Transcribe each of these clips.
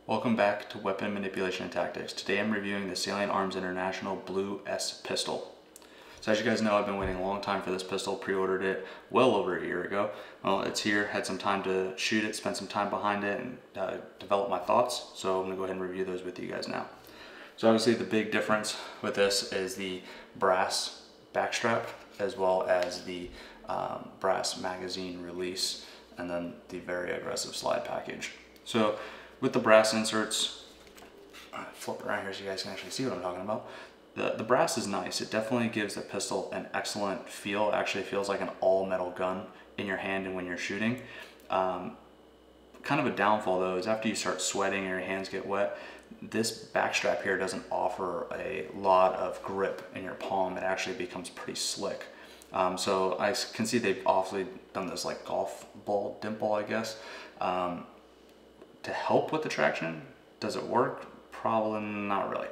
Welcome back to Weapon Manipulation and Tactics. Today I'm reviewing the Salient Arms International Blue S pistol. So as you guys know, I've been waiting a long time for this pistol, pre-ordered it well over a year ago. Well, it's here, had some time to shoot it, spent some time behind it, and develop my thoughts. So I'm gonna go ahead and review those with you guys now. So obviously the big difference with this is the brass backstrap, as well as the brass magazine release, and then the very aggressive slide package. So with the brass inserts, flip it around here so you guys can actually see what I'm talking about. The brass is nice. It definitely gives the pistol an excellent feel. It actually feels like an all metal gun in your hand and when you're shooting. Kind of a downfall though is after you start sweating and your hands get wet, this backstrap here doesn't offer a lot of grip in your palm. It actually becomes pretty slick. So I can see they've awfully done this like golf ball dimple, I guess, to help with the traction. Does it work? Probably not really.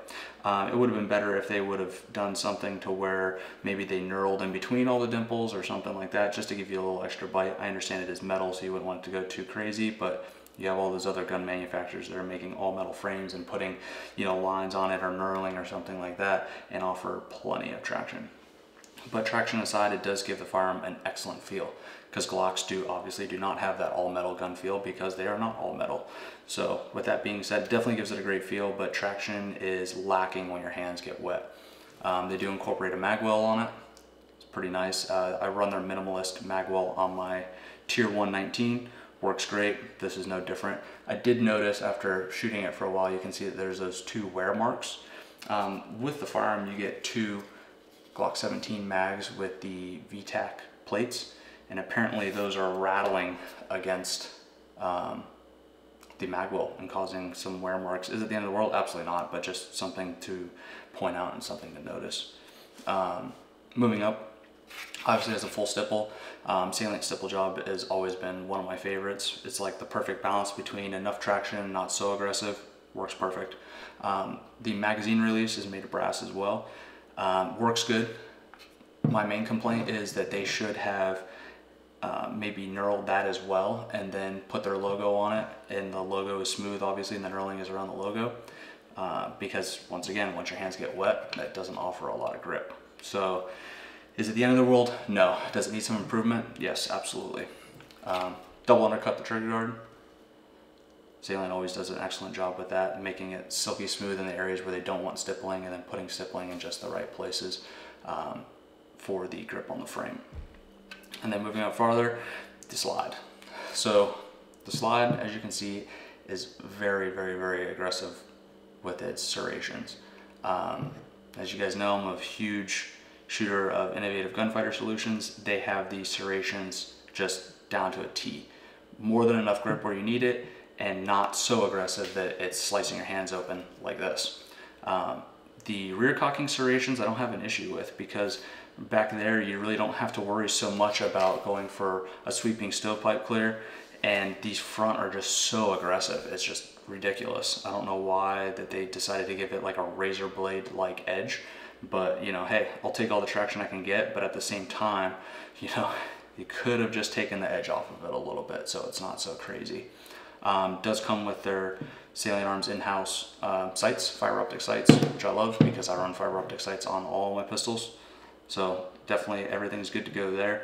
It would have been better if they would have done something to where maybe they knurled in between all the dimples or something like that, just to give you a little extra bite. I understand it is metal, so you wouldn't want it to go too crazy, but you have all those other gun manufacturers that are making all metal frames and putting, you know, lines on it or knurling or something like that and offer plenty of traction. But traction aside, it does give the firearm an excellent feel, because Glocks obviously do not have that all metal gun feel because they are not all metal. So with that being said, definitely gives it a great feel, but traction is lacking when your hands get wet. They do incorporate a magwell on it. It's pretty nice. I run their minimalist magwell on my Tier 119. Works great. This is no different. I did notice after shooting it for a while, you can see that there's those two wear marks. With the firearm, you get two Glock 17 mags with the VTAC plates, and apparently those are rattling against the magwell and causing some wear marks. Is it the end of the world? Absolutely not, but just something to point out and something to notice. Moving up, obviously has a full stipple. Salient stipple job has always been one of my favorites. It's like the perfect balance between enough traction and not so aggressive. Works perfect. The magazine release is made of brass as well. Works good. My main complaint is that they should have maybe knurled that as well and then put their logo on it, and the logo is smooth obviously and the knurling is around the logo, because once again, once your hands get wet, that doesn't offer a lot of grip. So is it the end of the world? No. Does it need some improvement? Yes, absolutely. Double undercut the trigger guard. Salient always does an excellent job with that, making it silky smooth in the areas where they don't want stippling, and then putting stippling in just the right places for the grip on the frame. And then moving up farther, the slide. So the slide, as you can see, is very, very, very aggressive with its serrations. As you guys know, I'm a huge shooter of Innovative Gunfighter Solutions. They have these serrations just down to a T. More than enough grip where you need it, and not so aggressive that it's slicing your hands open like this. The rear cocking serrations I don't have an issue with, because back there you really don't have to worry so much about going for a sweeping stovepipe clear, and these front are just so aggressive. It's just ridiculous. I don't know why that they decided to give it like a razor blade like edge, but you know, hey, I'll take all the traction I can get, but at the same time, you know, you could have just taken the edge off of it a little bit so it's not so crazy. Does come with their Salient Arms in-house sights, fiber optic sights, which I love because I run fiber optic sights on all my pistols. So definitely everything's good to go there.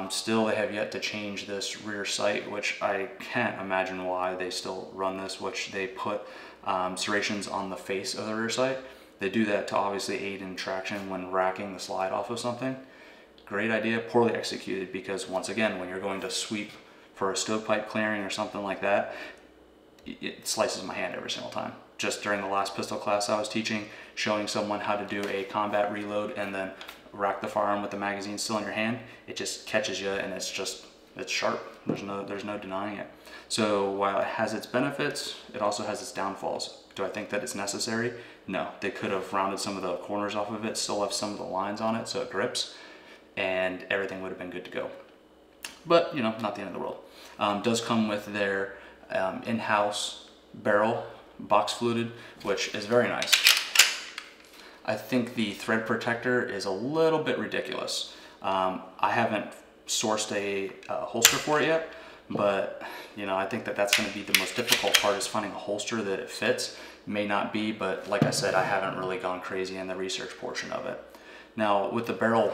Still, they have yet to change this rear sight, which I can't imagine why they still run this, which they put serrations on the face of the rear sight. They do that to obviously aid in traction when racking the slide off of something. Great idea, poorly executed, because once again, when you're going to sweep for a stovepipe clearing or something like that, it slices my hand every single time. Just during the last pistol class I was teaching, showing someone how to do a combat reload and then rack the firearm with the magazine still in your hand, it just catches you, and it's sharp. There's no denying it. So while it has its benefits, it also has its downfalls. Do I think that it's necessary? No. They could have rounded some of the corners off of it, still left some of the lines on it so it grips, and everything would have been good to go. But you know, not the end of the world. Does come with their in-house barrel, box fluted, which is very nice. I think the thread protector is a little bit ridiculous. I haven't sourced a holster for it yet, but you know, I think that that's going to be the most difficult part, is finding a holster that it fits. May not be, but like I said, I haven't really gone crazy in the research portion of it. Now with the barrel,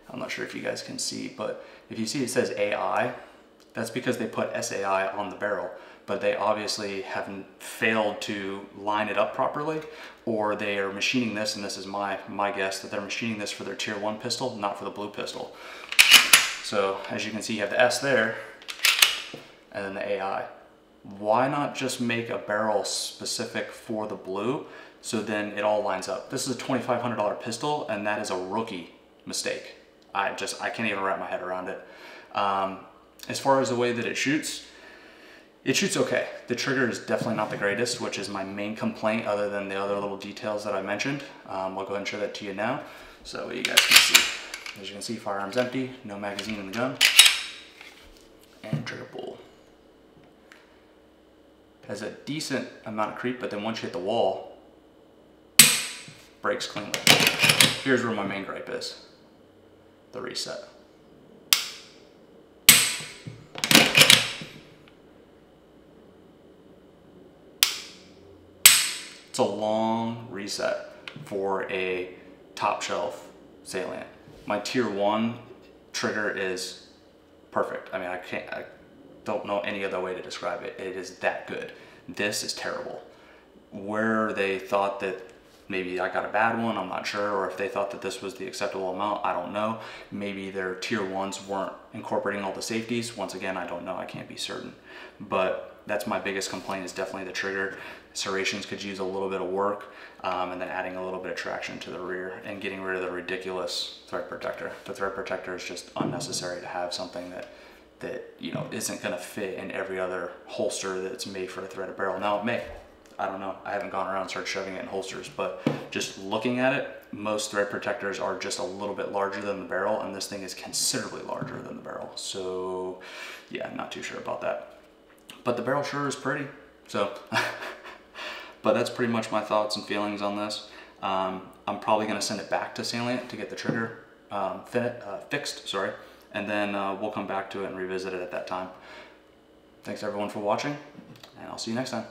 I'm not sure if you guys can see, but if you see it says AI, that's because they put SAI on the barrel, but they obviously haven't failed to line it up properly, or they are machining this, and this is my guess, that they're machining this for their tier 1 pistol, not for the blue pistol. So as you can see, you have the S there, and then the AI. Why not just make a barrel specific for the blue, so then it all lines up? This is a $2,500 pistol, and that is a rookie mistake. I can't even wrap my head around it. As far as the way that it shoots okay. The trigger is definitely not the greatest, which is my main complaint, other than the other little details that I mentioned. I'll go ahead and show that to you now, so that way you guys can see. As you can see, firearm's empty, no magazine in the gun, and trigger pull. Has a decent amount of creep, but then once you hit the wall, breaks cleanly. Here's where my main gripe is: the reset. It's a long reset for a top shelf Salient. My tier 1 trigger is perfect. I mean, I don't know any other way to describe it. It is that good. This is terrible. Where they thought that maybe I got a bad one, I'm not sure, or if they thought that this was the acceptable amount, I don't know. Maybe their tier 1s weren't incorporating all the safeties. Once again, I don't know, I can't be certain. But that's my biggest complaint, is definitely the trigger. Serrations could use a little bit of work, and then adding a little bit of traction to the rear and getting rid of the ridiculous thread protector. The thread protector is just unnecessary to have something that you know, isn't gonna fit in every other holster that's made for a threaded barrel. Now it may, I don't know, I haven't gone around and started shoving it in holsters, but just looking at it, most thread protectors are just a little bit larger than the barrel, and this thing is considerably larger than the barrel. So yeah, not too sure about that. But the barrel sure is pretty, so. But that's pretty much my thoughts and feelings on this. I'm probably gonna send it back to Salient to get the trigger fixed, sorry. And then we'll come back to it and revisit it at that time. Thanks everyone for watching, and I'll see you next time.